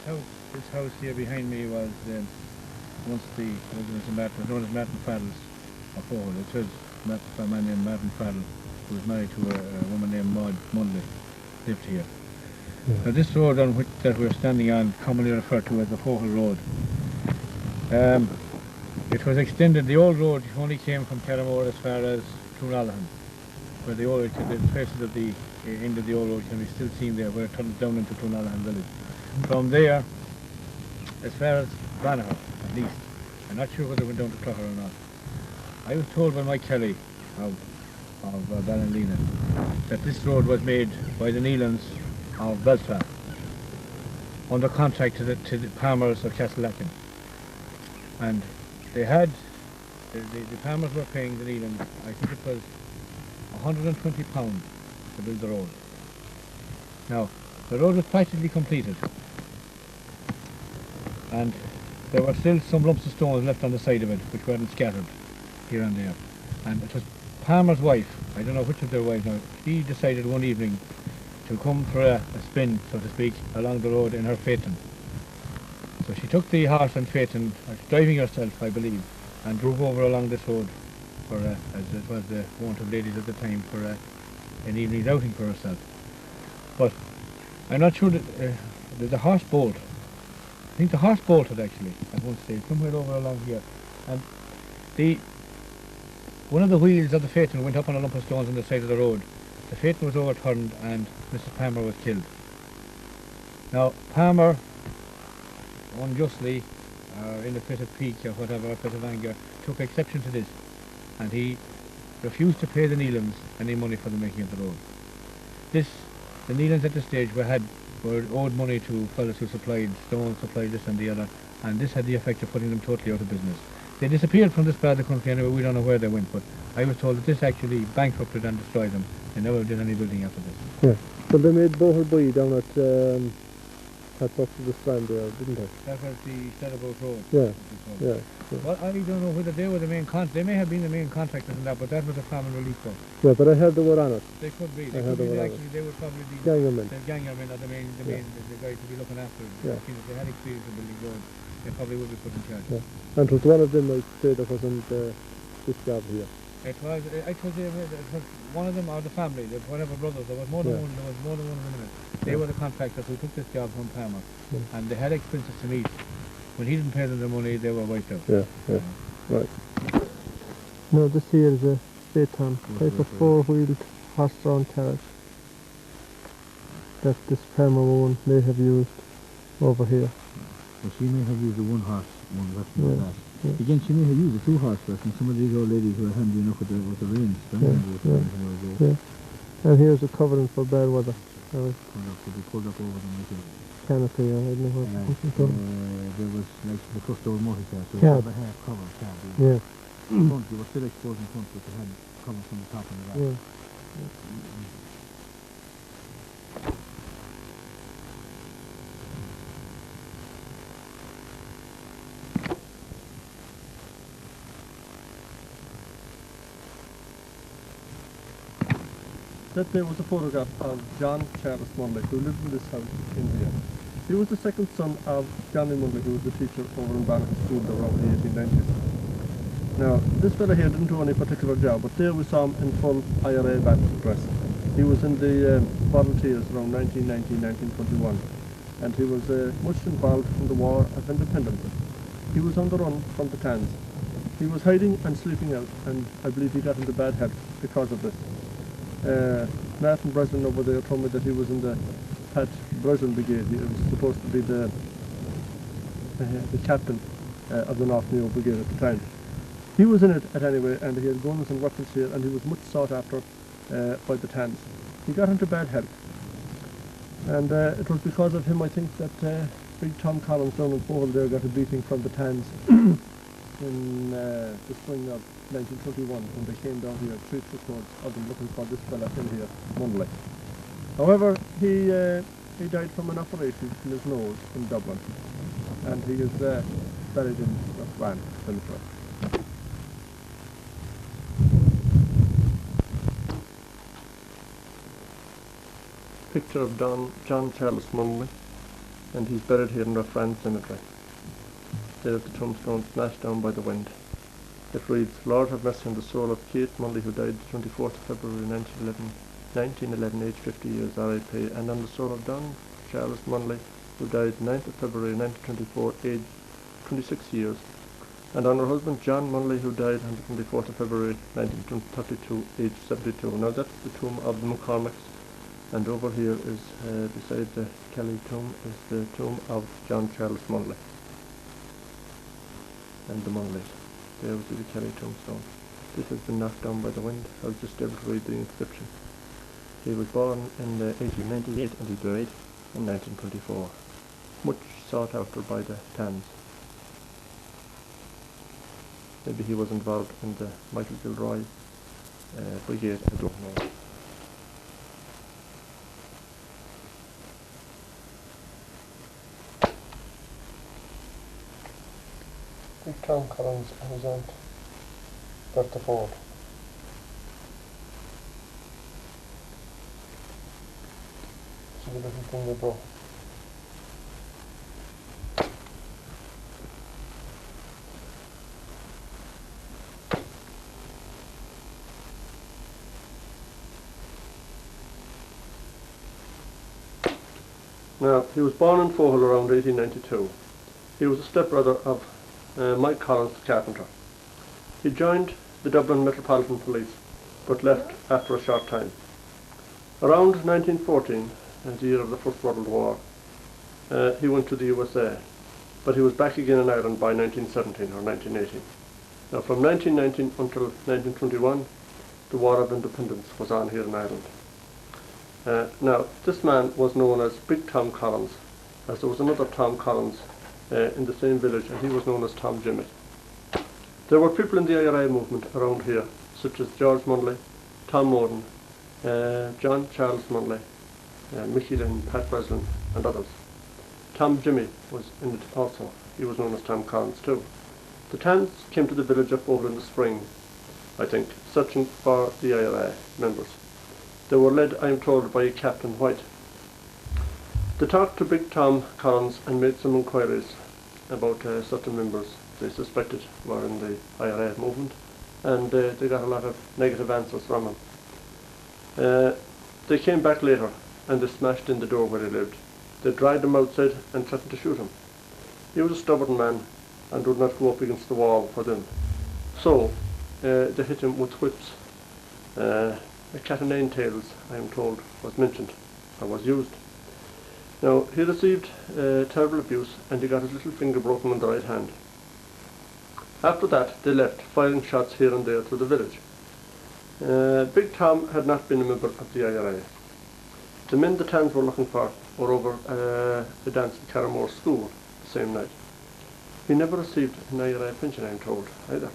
this house here behind me was once the residence of Martin, known as Martin Faddle's of Foghill. It was a man named Martin Faddle, who was married to a woman named Maud Mundley, lived here. Yeah. Now this road on which that we're standing on, commonly referred to as the Foghill Road, it was extended. The old road only came from Carramore as far as Trunalahan, where the traces of the end of the old road can be still seen there, where it turns down into Trunalahan village. From there, as far as Banagher, at least, I'm not sure whether it went down to Clogher or not. I was told by Mike Kelly of Ballynlena that this road was made by the Nealans of Belfast under contract to the Palmers of Castlelakin, and they had the Palmers were paying the Nealans, I think it was £120 to build the road. Now the road was practically completed, and there were still some lumps of stones left on the side of it which weren't scattered here and there, and it was Palmer's wife, I don't know which of their wives now, she decided one evening to come for a spin, so to speak, along the road in her phaeton. So she took the horse and phaeton, driving herself I believe, and drove over along this road for, as it was the wont of ladies at the time, for an evening's outing for herself. But I'm not sure that the horse bolted. I think the horse bolted actually at one stage, somewhere over along here, and one of the wheels of the phaeton went up on a lump of stones on the side of the road. The phaeton was overturned and Mrs. Palmer was killed. Now Palmer, unjustly, in a fit of pique or whatever, a fit of anger, took exception to this, and he refused to pay the Nealans any money for the making of the road. The Nealans at this stage were owed money to fellows who supplied stones, supplied this and the other, and this had the effect of putting them totally out of business. They disappeared from this part of the country anyway, we don't know where they went, but I was told that this actually bankrupted and destroyed them. They never did any building after this. Yeah. Well, they made Bohol Boy down at Buck of the Strand there, didn't they? That was the Stellaboat Road. Yeah. Yeah. Well, I don't know whether they were the main they may have been the main contractors in that, but that was a common relief boat. Yeah, but I heard they were on it. They could be. They would probably be Gangermen. The Gangermen are the guys to be looking after it. Yeah. If they had experience in building roads, they probably would be put in charge. Yeah. And it was one of them, I'd say, that wasn't this job here. It was, I told you, it was one of them, or the family, whatever brothers, there was more than one, in a minute. They were the contractors who took this job from Palmer, and they had expenses to meet. When he didn't pay them the money, they were wiped out. Yeah, yeah, right. Now this here is a phaeton, type of four-wheeled horse-drawn carriage that this Palmer woman may have used over here. Well, she may have used the one horse, one version of that. Yeah. Again, she may have used the two horse version. Some of these old ladies who are handy enough with the reins. Yeah. And here's a covering for bad weather. To be pulled up over them like a canopy, I don't know what there was like the first old motor car, so cab. it was a half cover cab. Yeah. Front, you were still exposed in front, but they had cover from the top and the back. Yeah. That there was a photograph of John Charles Malley, who lived in this house in here. He was the second son of Johnny Malley, who was the teacher over in Banagher School around the 1890s. Now, this fellow here didn't do any particular job, but there we saw him in full IRA battle dress. He was in the volunteers around 1919-1921, and he was much involved in the War of Independence. He was on the run from the Tans. He was hiding and sleeping out, and I believe he got into bad health because of this. Martin Breslin over there told me that he was in the Pat Breslin Brigade. He was supposed to be the captain of the North Neo Brigade at the time. He was in it at anyway, and he had guns and weapons here, and he was much sought after by the Tans. He got into bad health, and it was because of him, I think, that big Tom Collins down in Foghill there got a beating from the Tans in the spring of 1921, when they came down here, 3 truckloads of them looking for this fella in here, Mundley. However, he died from an operation in his nose in Dublin, and he is buried in Rockvan Cemetery. Picture of John Charles Malley, and he's buried here in Rough Rand Cemetery. There is the tombstone smashed down by the wind. It reads, Lord have mercy on the soul of Kate Malley, who died the 24th of February 1911, aged 50 years, R.I.P., and on the soul of Don Charles Malley, who died 9th of February 1924, aged 26 years, and on her husband John Malley, who died on the 24th of February 1932, aged 72. Now that's the tomb of the McCormicks, and over here is, beside the Kelly tomb, is the tomb of John Charles Malley and the Mulleys. There was the Kelly tombstone. This has been knocked down by the wind. I was just able to read the inscription. He was born in 1898 and he died in 1924. Much sought after by the Tans. Maybe he was involved in the Michael Gilroy brigade, I don't know. Big Tom Collins and his aunt Bertha Ford. See the little thing they brought. Now, he was born in Foghill around 1892. He was a stepbrother of Mike Collins, the carpenter. He joined the Dublin Metropolitan Police, but left after a short time. Around 1914, the year of the First World War, he went to the USA, but he was back again in Ireland by 1917 or 1918. Now, from 1919 until 1921, the War of Independence was on here in Ireland. Now, this man was known as Big Tom Collins, as there was another Tom Collins in the same village, and he was known as Tom Jimmy. There were people in the IRA movement around here, such as George Malley, Tom Moden, John Charles Malley, Mickey Lynn, Pat Breslin, and others. Tom Jimmy was in it also. He was known as Tom Collins too. The Tans came to the village of Foghill in the spring, I think, searching for the IRA members. They were led, I am told, by Captain White. They talked to Big Tom Collins and made some inquiries about certain members they suspected were in the IRA movement, and they got a lot of negative answers from him. They came back later and they smashed in the door where he lived. They dragged him outside and threatened to shoot him. He was a stubborn man and would not go up against the wall for them. So they hit him with whips. A cat o' nine tails, I am told, was mentioned or was used. Now, he received terrible abuse and he got his little finger broken on the right hand. After that, they left, firing shots here and there through the village. Big Tom had not been a member of the IRA. The men the Tans were looking for were over a dance at Carramore School the same night. He never received an IRA pension, I am told, either.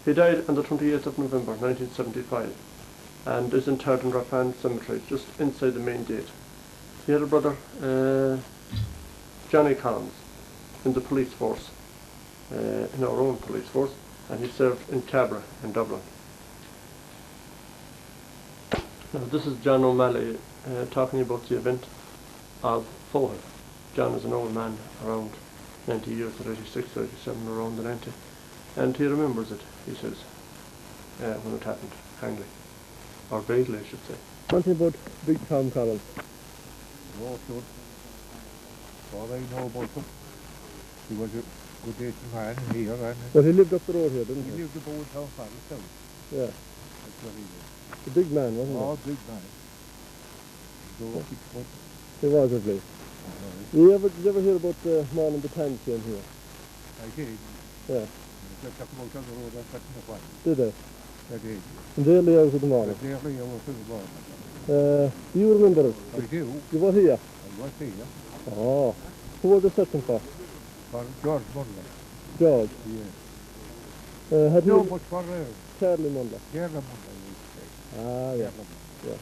He died on the 28th of November 1975 and is interred in Rough Rand Cemetery, just inside the main gate. He had a brother, Johnny Collins, in the police force, in our own police force, and he served in Cabra in Dublin. Now, this is John O'Malley talking about the event of Foghill. John is an old man, around 90 years, or 86 or 87, around the 90, and he remembers it, he says, when it happened, kindly, or vaguely, I should say. Something about Big Tom Collins. Oh, sure. All I know about him. He was a good decent man here, and Well, he lived up the road here, didn't he he? lived about how far himself. Yeah. That's what he was. A big man, wasn't Oh, big man. So, 6 foot. he? He was, I believe. Did you ever hear about the man in the Tans came here? I did. Yeah. They talked about on the road and cutting the fire. Did they? I did. In the early hours of the morning. But there I was in the morning. Do you remember it? I do. You were here? I was here. Oh. Who was the searching for? For George Malley. George. Yeah. Had No, you but for Charlie Mundler? Kerala Malley, we used to say. Ah, yeah. Kerala Malley.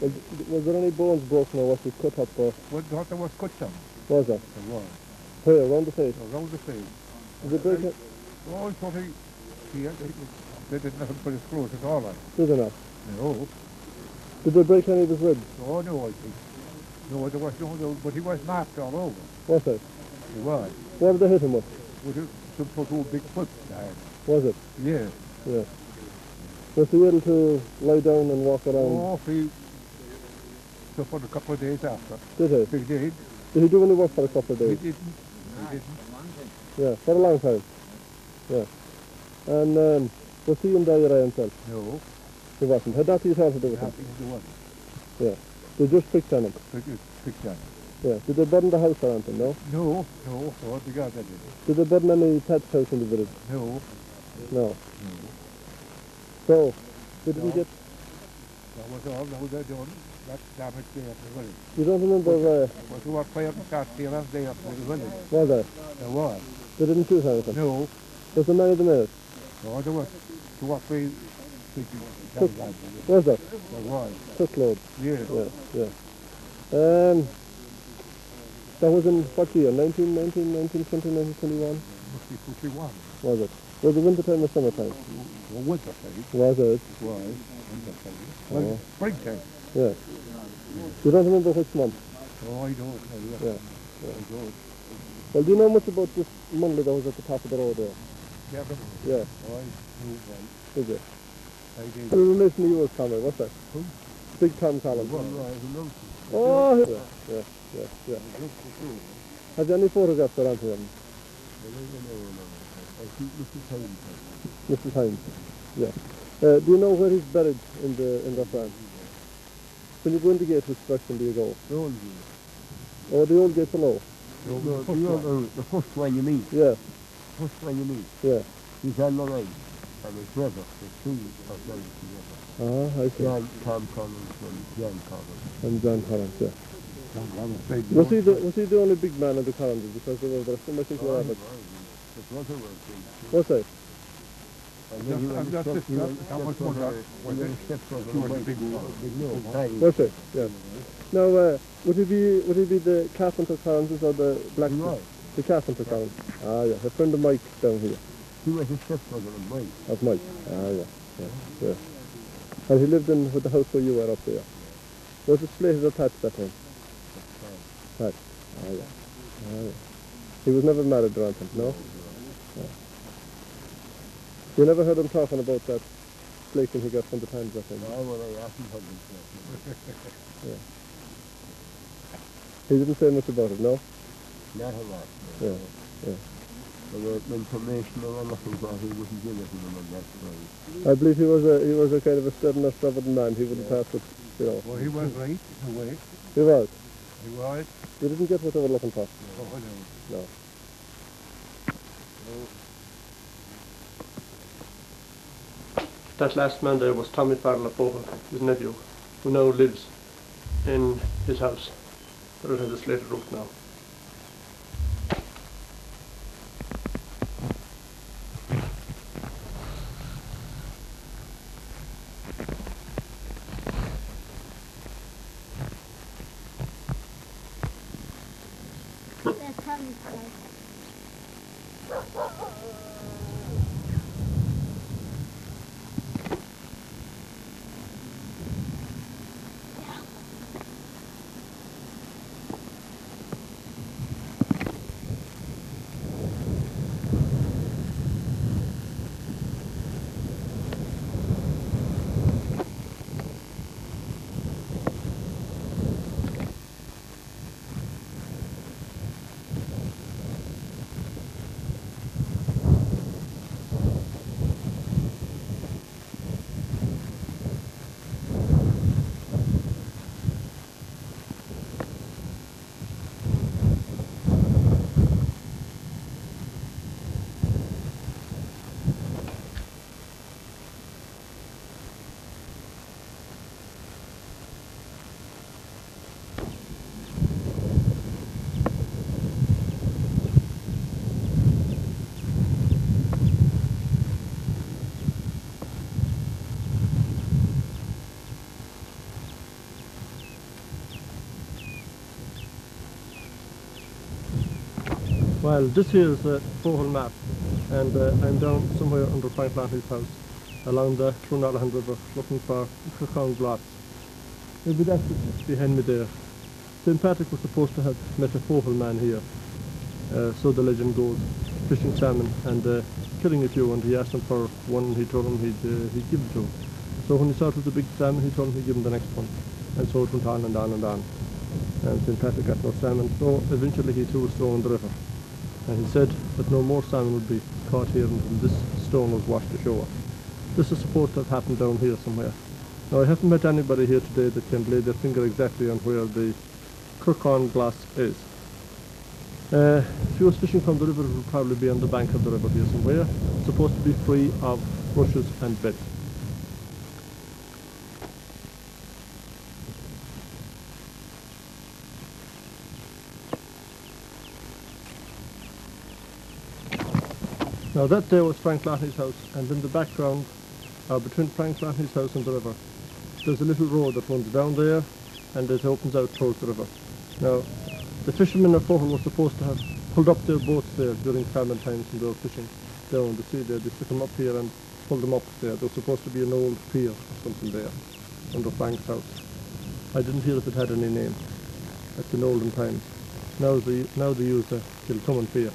Yeah. Was there any bones broken or was it cut up? Or Well, there was cut down. was there? There was. Where? Around the face? Around the face. Did they break it? Oh, it's only here. They didn't have to put his clothes at all. Like. Did they not? No. Did they break any of his ribs? Oh, no, I think. No, there was no, but he was marked all over. Was it? He was. What did they hit him with? With some sort of big foot there. Was it? Yeah. Yeah. Was he able to lie down and walk around? Oh, he suffered a couple of days after. Did he? He did. Did he do any work for a couple of He days? didn't. He didn't. Yeah, for a long time. Yeah. And was he in diarrhea himself? No. He wasn't. Had that at all to do with him? Nothing to do with Yeah. They just picked on him. it. Picked on. Yeah. Did they burn the house or anything, no? No, no, oh, the God, that did. Did they burn any thatched house in the village? No, No. no. So, did he No. get... That was all. Now they're done. That's damage there to the village. You don't remember, Was there was fire and start there and there to the village? was there? There was. They didn't shoot anything? No. Was there many of them in? No, there was. There was three big Took- guys. Was there? There was. Truckload. Yeah. Yeah. That was in what year? 1919, 1920, 1921? Must be 51. Was it? Was it winter time or summertime? Well, winter time. Was it? It was. Winter time. Oh. Well, springtime. Yeah. You don't remember which month? Oh, I don't. Yeah. I don't. Well, do you know much about this Malley that was at the top of the road there? Yeah, but Yeah. I knew well. Did you? I did. Who relation to you as Conway? What's that? Who? Big Tom Collins. Well, who knows? Oh, yeah. Have you any photographs around him? I think Mr. Times. Mr. Hines? Yeah. Do you know where he's buried in the farm? When you go in the gate, which direction do you go? The old Oh, the old gate below? the first one you meet. Yeah, First one you meet. yeah. He's on the right. And his brother, the two of them together. Ah, I see. Tom Collins and John Collins. And John Collins, yeah. John Collins played Was he the only big man of the Collinses? Because there was some, I think, were average. The brother was big. What's that? And then he was I've got this, how much more that was it? He was a big one. Was it? Yeah. Now, would he be the carpenter Collinses or the blacksmith? Right. The carpenter Collins. Ah, yeah. A friend of Mike down here. He was a stepbrother of mine. Of Mike. Ah, yeah. And he lived in with the house where you were up there. Was it slated or thatched that time? Thatched. Ah, yeah. He was never married or anything, no? Yeah. You never heard him talking about that flaking he got from the times that time? Well, I asked him how Yeah. He didn't say much about it, no? Not a lot. Yeah. There was information or nothing, but he wouldn't give it to them on that story. I believe he was a kind of a stubborn, stubborn man. He wouldn't pass it, you know. Well, he was right, in a way. He was. He was. They didn't get what they were looking for. Oh, I know. No. That last man there was Tommy Farrell of Foghill, his nephew, who now lives in his house, but it has a slated roof now. That's Tommy's place. Well, this here is the Foghill map, and I'm down somewhere under Frank Lanty's house, along the Trunalhan River, looking for Cachong lots. Maybe that's behind me there. St. Patrick was supposed to have met a Foghill man here, so the legend goes, fishing salmon and killing a few, and he asked him for one, and he told him he'd give it to him. So when he saw it was a big salmon, he told him he'd give him the next one, and so it went on and on and on. And St. Patrick got no salmon, so eventually he threw a stone in the river. And he said that no more salmon would be caught here until this stone was washed ashore. This is supposed to have happened down here somewhere. Now I haven't met anybody here today that can lay their finger exactly on where the Kirkhorn glass is. If you was fishing from the river, it would probably be on the bank of the river here somewhere. It's supposed to be free of rushes and beds. Now that there was Frank Loughney's house, and in the background, between Frank Loughney's house and the river, there's a little road that runs down there, and it opens out towards the river. Now, the fishermen of Foghill were supposed to have pulled up their boats there during famine times when they were fishing down the sea there. They took them up here and pulled them up there. There was supposed to be an old pier or something there under Frank's house. I didn't hear if it had any name. That's in olden times. Now they use a Kilcummin pier.